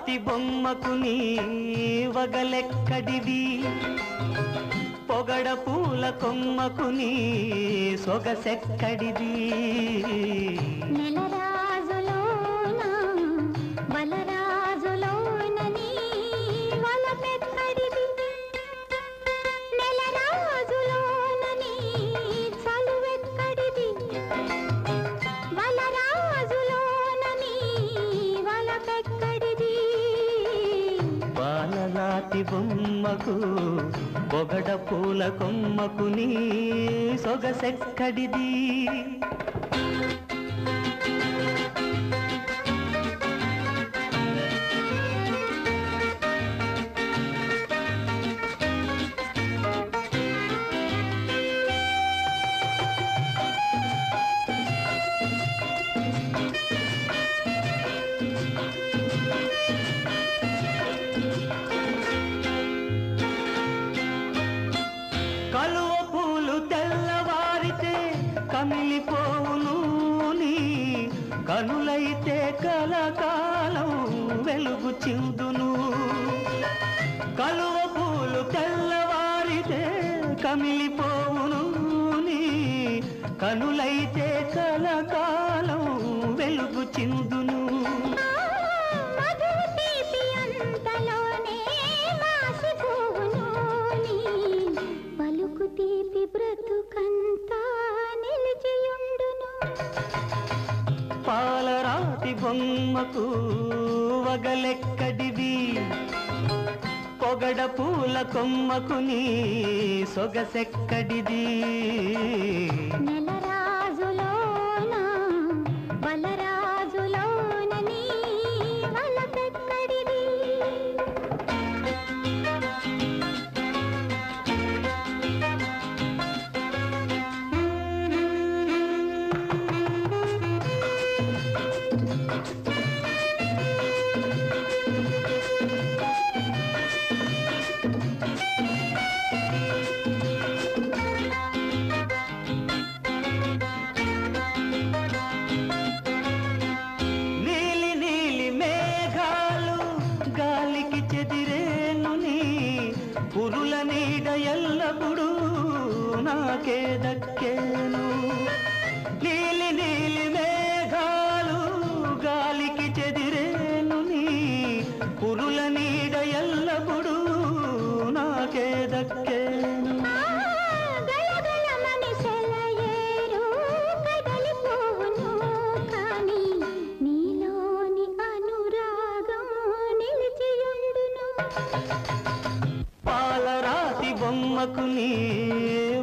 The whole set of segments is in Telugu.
పాలరాతి బొమ్మకు నీ వగలెక్కడిది పొగడ పూల కొమ్మకు నీ సొగసెక్కడిది నెలరాజులోన బలరాజులోన నీ వలపెక్కడిది నెలరాజులోన నీ చలువెక్కడిది బలరాజులోన నీ వలపెక్కడిది పాలరాతి బొమ్మకు పొగడ పూల కొమ్మకు నీ సొగసెక్కడిది కలువ పూలు తెల్లవారితే కమిలిపోవును నీ కనులైతే కలకాలం వెలుగు చిందును కలువ పూలు తెల్లవారితే కమిలిపోవును నీ కనులైతే కలకాలం వెలుగు చిందును తీపి బ్రతుకంతా నిలిచియుండును పాలరాతి బొమ్మకు వగలెక్కడిది పొగడ పూల కొమ్మకు నీ సొగసెక్కడిది నెలరాజులోన బలరాజులోన నీ వలపెక్కడిది నీలి నీలి మేఘాలు గాలికి చెదిరేను నీ పురుల నీడ ఎల్లప్పుడూ నాకే దక్కేను నీలి నీలి మేఘాలు గాలికి చెదిరేను నీ పురుల నీడ ఎల్లప్పుడూ నాకే దక్కేను గలగలమని సెలయేరు కదలిపోవును కానీ నీలోని అనురాగం నిలిచియుండును పాలరాతి బొమ్మకు నీ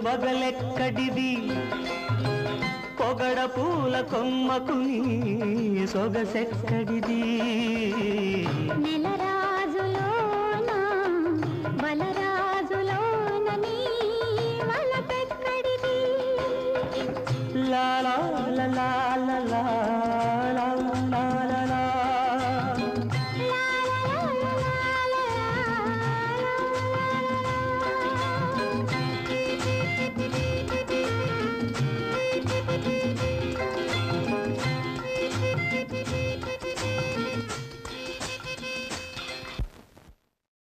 వగలెక్కడిది పొగడ పూల కొమ్మకు నీ సొగసెక్కడిది నెలరాజులోన బలరా